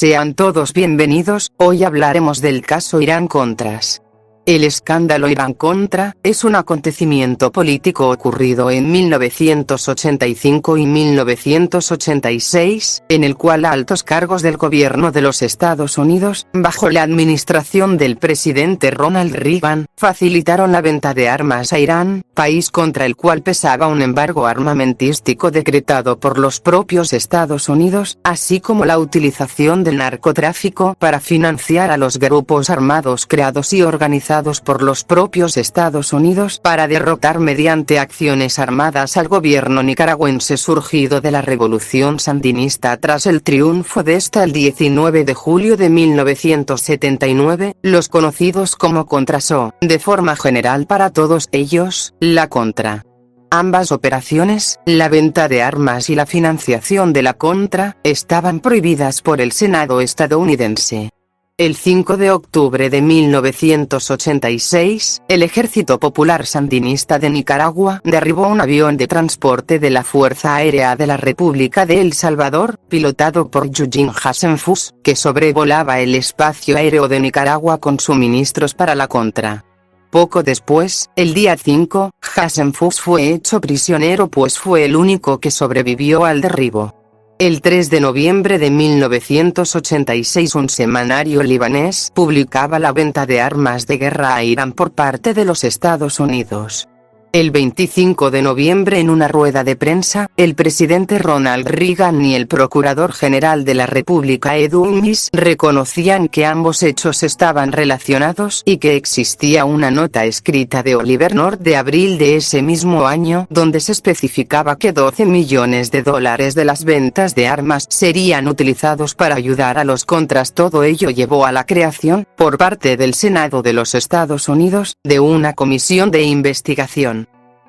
Sean todos bienvenidos, hoy hablaremos del caso Irán-Contras. El escándalo Irán-Contra es un acontecimiento político ocurrido en 1985 y 1986, en el cual altos cargos del gobierno de los Estados Unidos, bajo la administración del presidente Ronald Reagan, facilitaron la venta de armas a Irán, país contra el cual pesaba un embargo armamentístico decretado por los propios Estados Unidos, así como la utilización del narcotráfico para financiar a los grupos armados creados y organizados por los propios Estados Unidos para derrotar mediante acciones armadas al gobierno nicaragüense surgido de la revolución sandinista tras el triunfo de esta el 19 de julio de 1979, los conocidos como Contras o, de forma general para todos ellos, la Contra. Ambas operaciones, la venta de armas y la financiación de la Contra, estaban prohibidas por el Senado estadounidense. El 5 de octubre de 1986, el Ejército Popular Sandinista de Nicaragua derribó un avión de transporte de la Fuerza Aérea de la República de El Salvador, pilotado por Eugene Hasenfuss, que sobrevolaba el espacio aéreo de Nicaragua con suministros para la Contra. Poco después, el día 5, Hasenfuss fue hecho prisionero pues fue el único que sobrevivió al derribo. El 3 de noviembre de 1986 un semanario libanés publicaba la venta de armas de guerra a Irán por parte de los Estados Unidos. El 25 de noviembre en una rueda de prensa, el presidente Ronald Reagan y el procurador general de la República Edwin Miss reconocían que ambos hechos estaban relacionados y que existía una nota escrita de Oliver North de abril de ese mismo año donde se especificaba que $12 millones de las ventas de armas serían utilizados para ayudar a los Contras. Todo ello llevó a la creación, por parte del Senado de los Estados Unidos, de una comisión de investigación.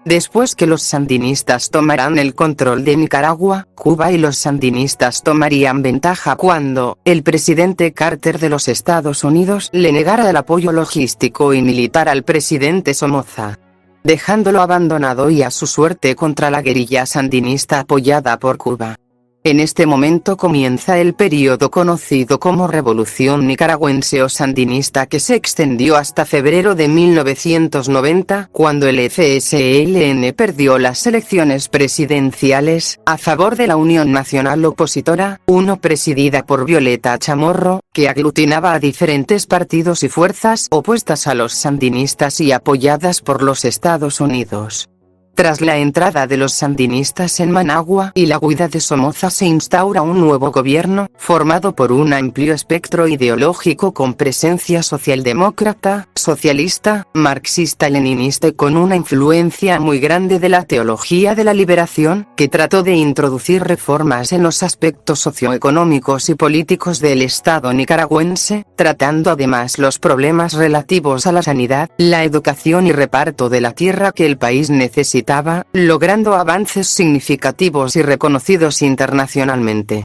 Después que los sandinistas tomaran el control de Nicaragua, Cuba y los sandinistas tomarían ventaja cuando el presidente Carter de los Estados Unidos le negara el apoyo logístico y militar al presidente Somoza, dejándolo abandonado y a su suerte contra la guerrilla sandinista apoyada por Cuba. En este momento comienza el período conocido como Revolución Nicaragüense o Sandinista que se extendió hasta febrero de 1990, cuando el FSLN perdió las elecciones presidenciales, a favor de la Unión Nacional Opositora, uno presidida por Violeta Chamorro, que aglutinaba a diferentes partidos y fuerzas opuestas a los sandinistas y apoyadas por los Estados Unidos. Tras la entrada de los sandinistas en Managua y la huida de Somoza se instaura un nuevo gobierno, formado por un amplio espectro ideológico con presencia socialdemócrata, socialista, marxista-leninista y con una influencia muy grande de la teología de la liberación, que trató de introducir reformas en los aspectos socioeconómicos y políticos del Estado nicaragüense, tratando además los problemas relativos a la sanidad, la educación y reparto de la tierra que el país necesitaba, logrando avances significativos y reconocidos internacionalmente.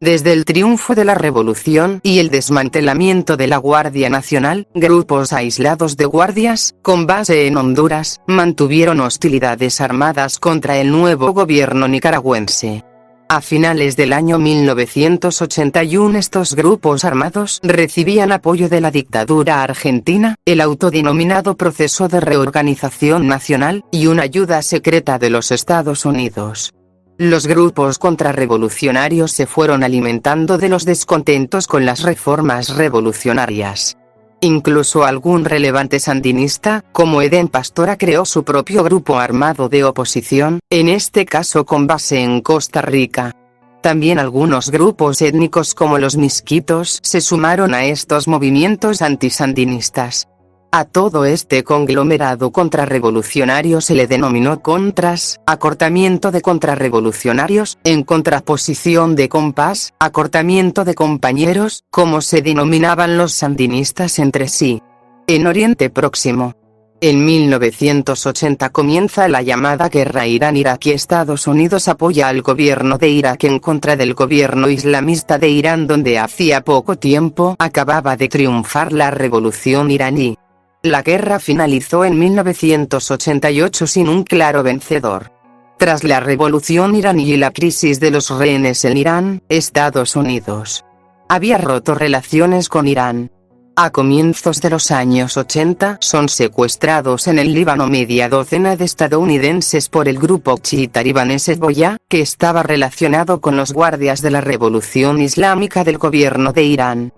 Desde el triunfo de la revolución y el desmantelamiento de la Guardia Nacional, grupos aislados de guardias, con base en Honduras, mantuvieron hostilidades armadas contra el nuevo gobierno nicaragüense. A finales del año 1981 estos grupos armados recibían apoyo de la dictadura argentina, el autodenominado Proceso de Reorganización Nacional, y una ayuda secreta de los Estados Unidos. Los grupos contrarrevolucionarios se fueron alimentando de los descontentos con las reformas revolucionarias. Incluso algún relevante sandinista, como Eden Pastora, creó su propio grupo armado de oposición, en este caso con base en Costa Rica. También algunos grupos étnicos como los misquitos se sumaron a estos movimientos antisandinistas. A todo este conglomerado contrarrevolucionario se le denominó Contras, acortamiento de contrarrevolucionarios, en contraposición de compás, acortamiento de compañeros, como se denominaban los sandinistas entre sí. En Oriente Próximo. En 1980 comienza la llamada Guerra Irán-Irak y Estados Unidos apoya al gobierno de Irak en contra del gobierno islamista de Irán, donde hacía poco tiempo acababa de triunfar la revolución iraní. La guerra finalizó en 1988 sin un claro vencedor. Tras la revolución iraní y la crisis de los rehenes en Irán, Estados Unidos había roto relaciones con Irán. A comienzos de los años 80 son secuestrados en el Líbano media docena de estadounidenses por el grupo chiita libanés Hezbollah, que estaba relacionado con los guardias de la Revolución Islámica del gobierno de Irán.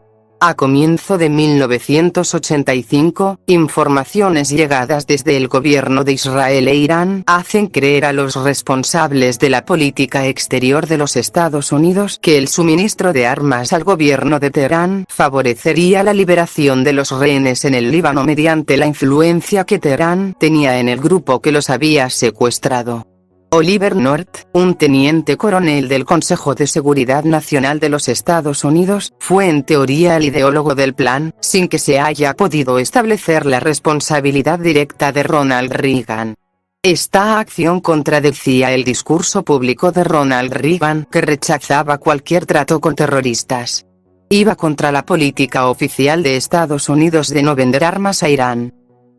A comienzo de 1985, informaciones llegadas desde el gobierno de Israel e Irán hacen creer a los responsables de la política exterior de los Estados Unidos que el suministro de armas al gobierno de Teherán favorecería la liberación de los rehenes en el Líbano mediante la influencia que Teherán tenía en el grupo que los había secuestrado. Oliver North, un teniente coronel del Consejo de Seguridad Nacional de los Estados Unidos, fue en teoría el ideólogo del plan, sin que se haya podido establecer la responsabilidad directa de Ronald Reagan. Esta acción contradecía el discurso público de Ronald Reagan, que rechazaba cualquier trato con terroristas. Iba contra la política oficial de Estados Unidos de no vender armas a Irán.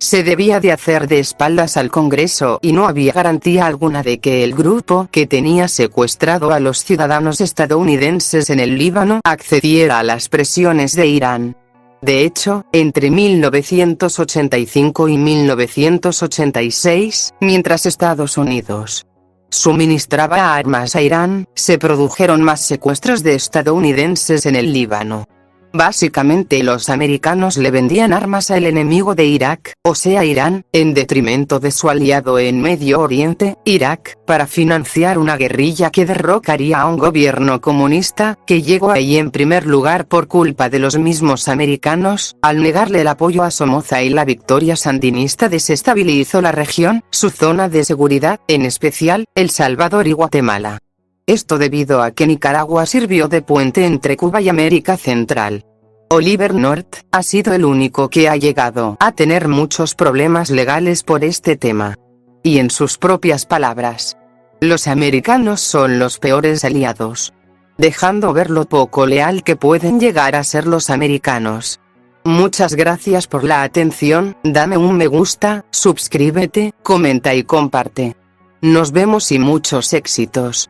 Se debía de hacer de espaldas al Congreso y no había garantía alguna de que el grupo que tenía secuestrado a los ciudadanos estadounidenses en el Líbano accediera a las presiones de Irán. De hecho, entre 1985 y 1986, mientras Estados Unidos suministraba armas a Irán, se produjeron más secuestros de estadounidenses en el Líbano. Básicamente los americanos le vendían armas al enemigo de Irak, o sea Irán, en detrimento de su aliado en Medio Oriente, Irak, para financiar una guerrilla que derrocaría a un gobierno comunista, que llegó ahí en primer lugar por culpa de los mismos americanos, al negarle el apoyo a Somoza, y la victoria sandinista desestabilizó la región, su zona de seguridad, en especial, El Salvador y Guatemala. Esto debido a que Nicaragua sirvió de puente entre Cuba y América Central. Oliver North ha sido el único que ha llegado a tener muchos problemas legales por este tema. Y en sus propias palabras, los americanos son los peores aliados, dejando ver lo poco leal que pueden llegar a ser los americanos. Muchas gracias por la atención, dame un me gusta, suscríbete, comenta y comparte. Nos vemos y muchos éxitos.